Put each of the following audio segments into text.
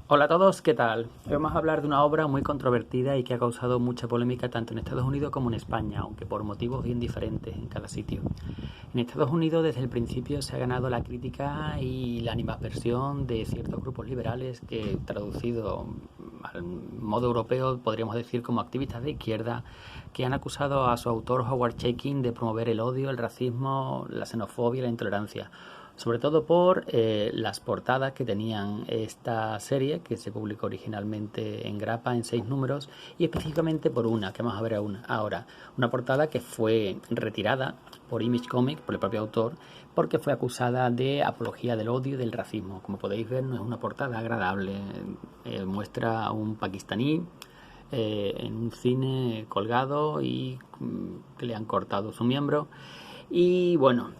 Hola a todos, ¿qué tal? Hoy vamos a hablar de una obra muy controvertida y que ha causado mucha polémica tanto en Estados Unidos como en España, aunque por motivos bien diferentes en cada sitio. En Estados Unidos desde el principio se ha ganado la crítica y la animadversión de ciertos grupos liberales que, traducido al modo europeo, podríamos decir como activistas de izquierda, que han acusado a su autor Howard Chaykin de promover el odio, el racismo, la xenofobia y la intolerancia, sobre todo por las portadas que tenían esta serie, que se publicó originalmente en grapa en 6 números, y específicamente por una, que vamos a ver ahora, una portada que fue retirada por Image Comics, por el propio autor, porque fue acusada de apología del odio y del racismo. Como podéis ver, no es una portada agradable, muestra a un pakistaní en un cine colgado y que le han cortado su miembro. Y bueno,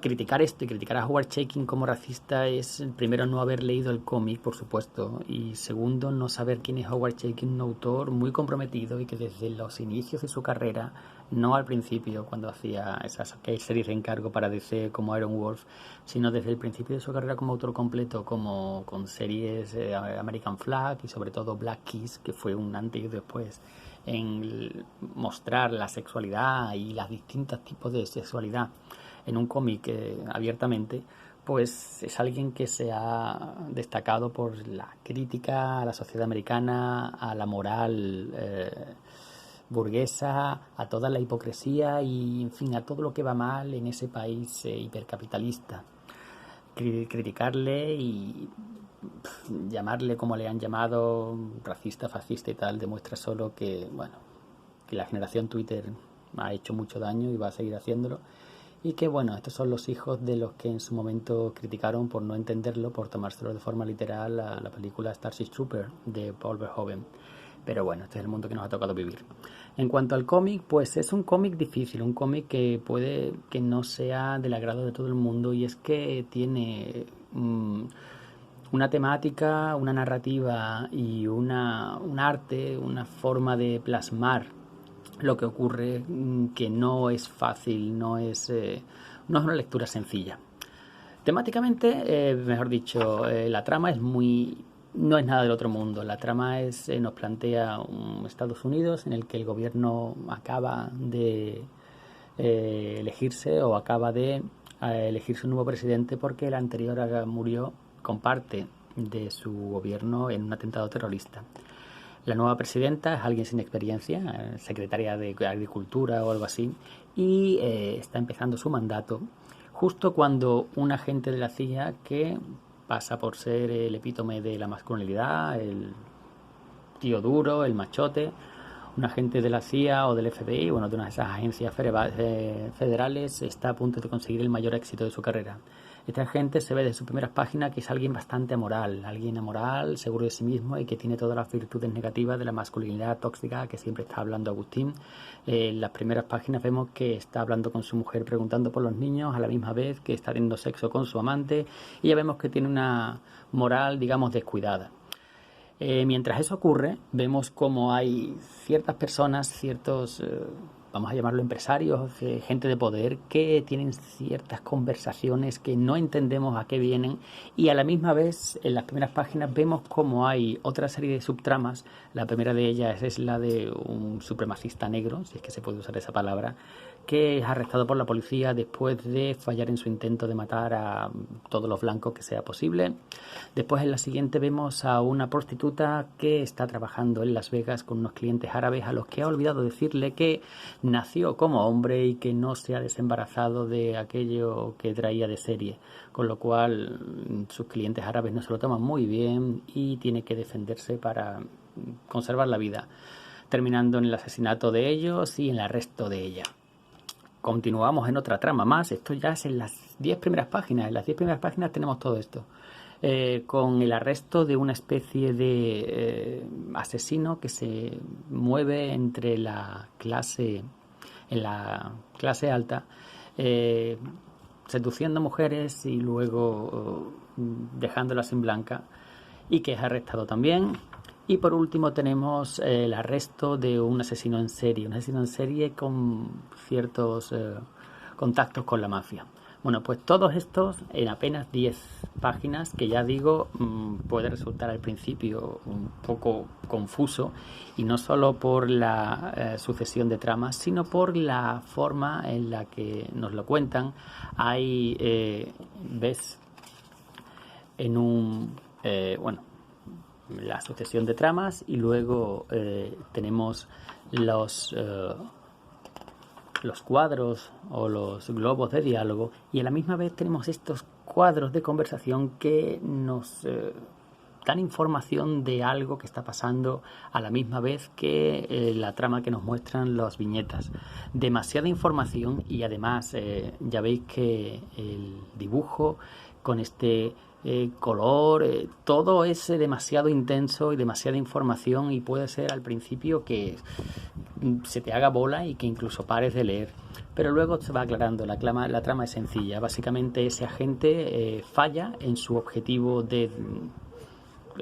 criticar esto y criticar a Howard Chaykin como racista es, primero, no haber leído el cómic, por supuesto, y segundo, no saber quién es Howard Chaykin, un autor muy comprometido y que desde los inicios de su carrera, no al principio cuando hacía esas series de encargo para DC como Iron Wolf, sino desde el principio de su carrera como autor completo, como con series American Flag y sobre todo Black Kiss, que fue un antes y después en mostrar la sexualidad y los distintos tipos de sexualidad en un cómic abiertamente, pues es alguien que se ha destacado por la crítica a la sociedad americana, a la moral burguesa, a toda la hipocresía y, en fin, a todo lo que va mal en ese país hipercapitalista. Criticarle y llamarle como le han llamado, racista, fascista y tal, demuestra solo que, bueno, que la generación Twitter ha hecho mucho daño y va a seguir haciéndolo. Y que, bueno, estos son los hijos de los que en su momento criticaron por no entenderlo, por tomárselo de forma literal la película Starship Trooper de Paul Verhoeven. Pero bueno, este es el mundo que nos ha tocado vivir. En cuanto al cómic, pues es un cómic difícil, un cómic que puede que no sea del agrado de todo el mundo, y es que tiene una temática, una narrativa y un arte, una forma de plasmar lo que ocurre, que no es fácil, no es una lectura sencilla. Temáticamente, mejor dicho, la trama es no es nada del otro mundo. La trama nos plantea un Estados Unidos en el que el gobierno acaba de elegirse o acaba de elegirse un nuevo presidente porque el anterior murió con parte de su gobierno en un atentado terrorista. La nueva presidenta es alguien sin experiencia, secretaria de Agricultura o algo así, y está empezando su mandato justo cuando un agente de la CIA, que pasa por ser el epítome de la masculinidad, el tío duro, el machote, un agente de la CIA o del FBI, bueno, de una de esas agencias federales, está a punto de conseguir el mayor éxito de su carrera. Este agente se ve desde sus primeras páginas que es alguien bastante amoral, seguro de sí mismo y que tiene todas las virtudes negativas de la masculinidad tóxica que siempre está hablando Agustín. En las primeras páginas vemos que está hablando con su mujer, preguntando por los niños, a la misma vez que está teniendo sexo con su amante, y ya vemos que tiene una moral, digamos, descuidada. Mientras eso ocurre, vemos como hay ciertas personas, vamos a llamarlo empresarios, gente de poder, que tienen ciertas conversaciones que no entendemos a qué vienen, y a la misma vez en las primeras páginas vemos como hay otra serie de subtramas. La primera de ellas es la de un supremacista negro, si es que se puede usar esa palabra, que es arrestado por la policía después de fallar en su intento de matar a todos los blancos que sea posible. Después, en la siguiente, vemos a una prostituta que está trabajando en Las Vegas con unos clientes árabes a los que ha olvidado decirle que nació como hombre y que no se ha desembarazado de aquello que traía de serie, con lo cual sus clientes árabes no se lo toman muy bien y tiene que defenderse para conservar la vida, terminando en el asesinato de ellos y en el arresto de ella. Continuamos en otra trama más. Esto ya es en las 10 primeras páginas. En las 10 primeras páginas tenemos todo esto. Con el arresto de una especie de asesino que se mueve entre en la clase alta, seduciendo mujeres y luego dejándolas en blanca, y que es arrestado también. Y por último tenemos el arresto de un asesino en serie con ciertos contactos con la mafia. Bueno, pues todos estos en apenas 10 páginas, que ya digo, puede resultar al principio un poco confuso, y no solo por la sucesión de tramas, sino por la forma en la que nos lo cuentan. Hay, ves, en un, bueno, la sucesión de tramas, y luego tenemos los cuadros o los globos de diálogo, y a la misma vez tenemos estos cuadros de conversación que nos dan información de algo que está pasando a la misma vez que la trama que nos muestran las viñetas. Demasiada información, y además ya veis que el dibujo con este color, todo es demasiado intenso y demasiada información, y puede ser al principio que se te haga bola y que incluso pares de leer, pero luego se va aclarando. La trama es sencilla. Básicamente ese agente falla en su objetivo de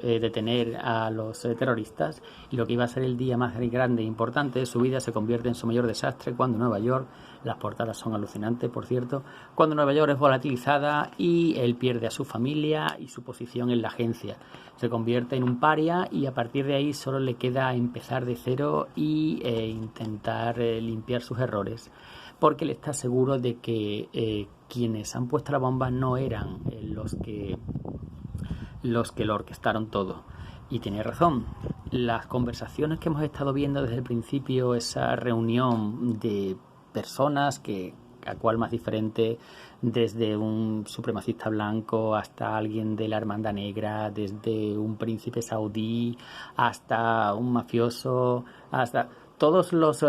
detener a los terroristas, y lo que iba a ser el día más grande e importante de su vida se convierte en su mayor desastre cuando Nueva York, las portadas son alucinantes por cierto, cuando Nueva York es volatilizada y él pierde a su familia y su posición en la agencia. Se convierte en un paria, y a partir de ahí solo le queda empezar de cero y intentar limpiar sus errores, porque él está seguro de que quienes han puesto la bomba no eran los que lo orquestaron todo. Y tiene razón. Las conversaciones que hemos estado viendo desde el principio, esa reunión de personas que a cual más diferente, desde un supremacista blanco hasta alguien de la Hermandad Negra, desde un príncipe saudí hasta un mafioso, hasta todos los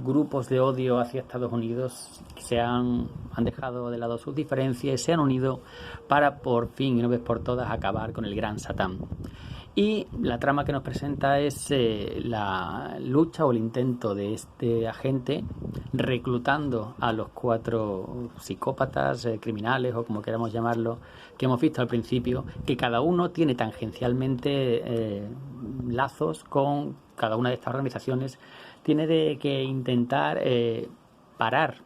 grupos de odio hacia Estados Unidos han dejado de lado sus diferencias y se han unido para por fin, y una vez por todas, acabar con el gran Satán. Y la trama que nos presenta es la lucha o el intento de este agente reclutando a los 4 psicópatas, criminales o como queramos llamarlo, que hemos visto al principio, que cada uno tiene tangencialmente lazos con cada una de estas organizaciones. Tiene que intentar parar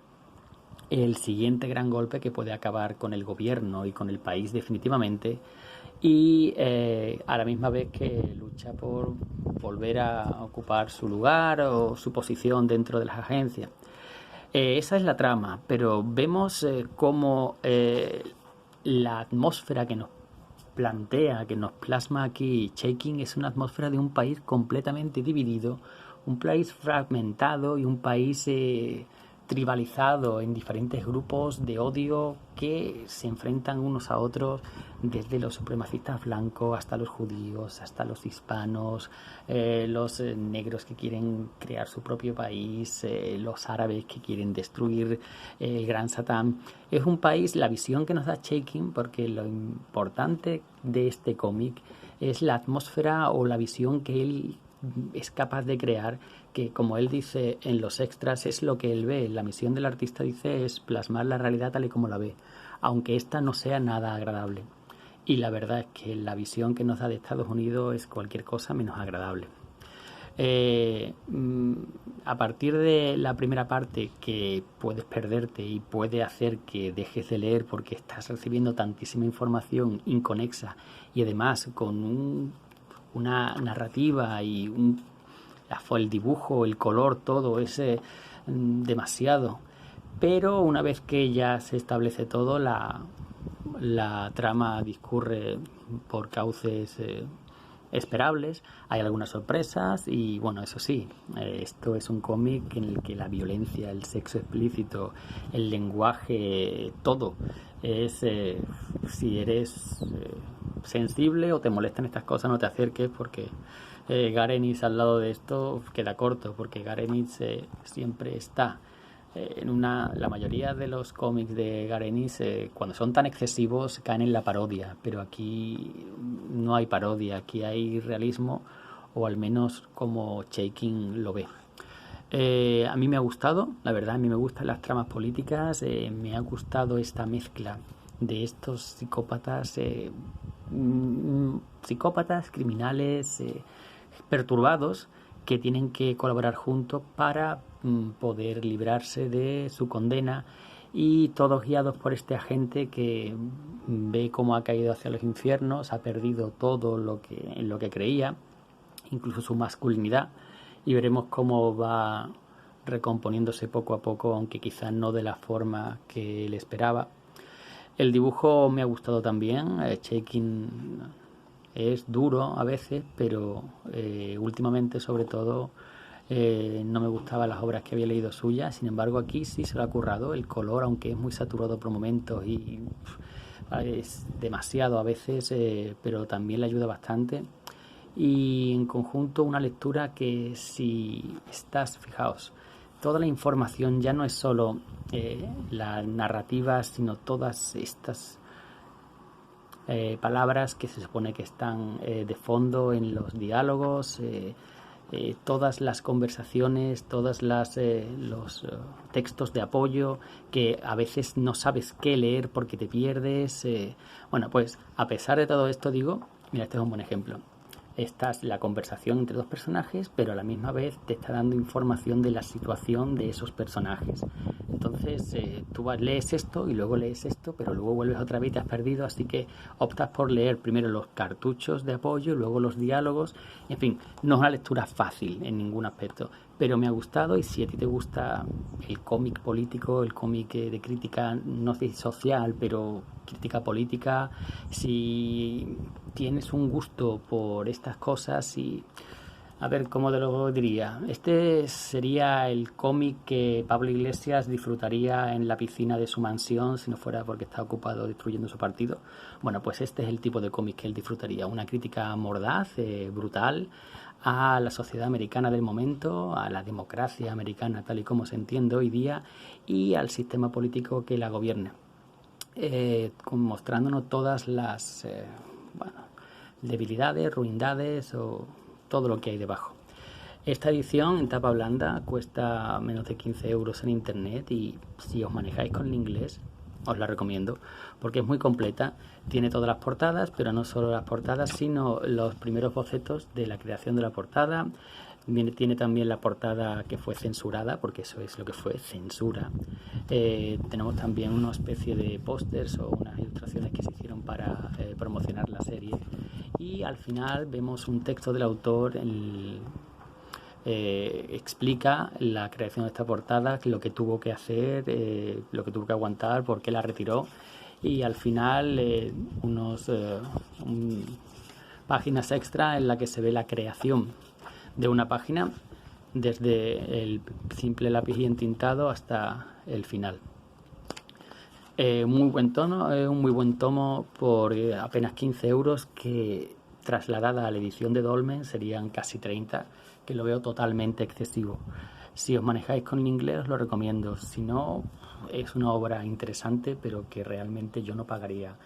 el siguiente gran golpe que puede acabar con el gobierno y con el país definitivamente, y a la misma vez que lucha por volver a ocupar su lugar o su posición dentro de las agencias. Esa es la trama, pero vemos cómo la atmósfera que nos plantea, que nos plasma aquí Chaikin, es una atmósfera de un país completamente dividido, un país fragmentado y un país tribalizado en diferentes grupos de odio que se enfrentan unos a otros, desde los supremacistas blancos hasta los judíos, hasta los hispanos, los negros que quieren crear su propio país, los árabes que quieren destruir el gran Satán. Es un país, la visión que nos da Chaikin, porque lo importante de este cómic es la atmósfera o la visión que él es capaz de crear, que como él dice en los extras es lo que él ve. La misión del artista, dice, es plasmar la realidad tal y como la ve, aunque esta no sea nada agradable. Y la verdad es que la visión que nos da de Estados Unidos es cualquier cosa menos agradable. A partir de la primera parte, que puedes perderte y puede hacer que dejes de leer porque estás recibiendo tantísima información inconexa, y además con una narrativa y el dibujo, el color, todo es demasiado. Pero una vez que ya se establece todo, la trama discurre por cauces esperables. Hay algunas sorpresas y bueno, eso sí, esto es un cómic en el que la violencia, el sexo explícito, el lenguaje, todo es si eres sensible o te molestan estas cosas, no te acerques, porque Gareniz al lado de esto queda corto, porque Gareniz siempre está la mayoría de los cómics de Gareniz, cuando son tan excesivos, caen en la parodia, pero aquí no hay parodia, aquí hay realismo, o al menos como Chaikin lo ve. A mí me ha gustado, la verdad, a mí me gustan las tramas políticas, me ha gustado esta mezcla de estos psicópatas, criminales, perturbados, que tienen que colaborar juntos para poder librarse de su condena y todos guiados por este agente que ve cómo ha caído hacia los infiernos, ha perdido todo en lo que creía, incluso su masculinidad, y veremos cómo va recomponiéndose poco a poco, aunque quizás no de la forma que él esperaba. El dibujo me ha gustado también. Chaikin es duro a veces, pero últimamente sobre todo no me gustaban las obras que había leído suyas. Sin embargo, aquí sí se lo ha currado. El color, aunque es muy saturado por momentos y es demasiado a veces, pero también le ayuda bastante. Y en conjunto una lectura que, si estás, fijaos, toda la información ya no es solo las narrativas, sino todas estas palabras que se supone que están de fondo en los diálogos, todas las conversaciones, todos los textos de apoyo que a veces no sabes qué leer porque te pierdes. Bueno, pues a pesar de todo esto digo, mira, este es un buen ejemplo. Esta es la conversación entre dos personajes, pero a la misma vez te está dando información de la situación de esos personajes. Entonces tú lees esto y luego lees esto, pero luego vuelves otra vez y te has perdido, así que optas por leer primero los cartuchos de apoyo, luego los diálogos. En fin, no es una lectura fácil en ningún aspecto, pero me ha gustado, y si a ti te gusta el cómic político, el cómic de crítica, no sé si social, pero crítica política, si tienes un gusto por estas cosas, y a ver cómo te lo diría, este sería el cómic que Pablo Iglesias disfrutaría en la piscina de su mansión si no fuera porque está ocupado destruyendo su partido. Bueno, pues este es el tipo de cómic que él disfrutaría, una crítica mordaz, brutal, a la sociedad americana del momento, a la democracia americana tal y como se entiende hoy día, y al sistema político que la gobierna, mostrándonos todas las debilidades, ruindades o todo lo que hay debajo. Esta edición en tapa blanda cuesta menos de 15 euros en internet, y si os manejáis con el inglés os la recomiendo porque es muy completa. Tiene todas las portadas, pero no solo las portadas, sino los primeros bocetos de la creación de la portada. Tiene también la portada que fue censurada, porque eso es lo que fue, censura. Tenemos también una especie de pósters o unas ilustraciones que se hicieron para promocionar la serie, y al final vemos un texto del autor explica la creación de esta portada, lo que tuvo que hacer, lo que tuvo que aguantar, por qué la retiró, y al final páginas extra en la que se ve la creación de una página desde el simple lápiz y entintado hasta el final. Muy buen tono, un muy buen tomo por apenas 15 euros, que trasladada a la edición de Dolmen serían casi 30, que lo veo totalmente excesivo. Si os manejáis con el inglés os lo recomiendo, si no, es una obra interesante, pero que realmente yo no pagaría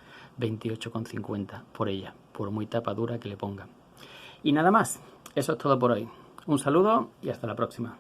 28,50 por ella, por muy tapadura que le ponga. Y nada más, eso es todo por hoy. Un saludo y hasta la próxima.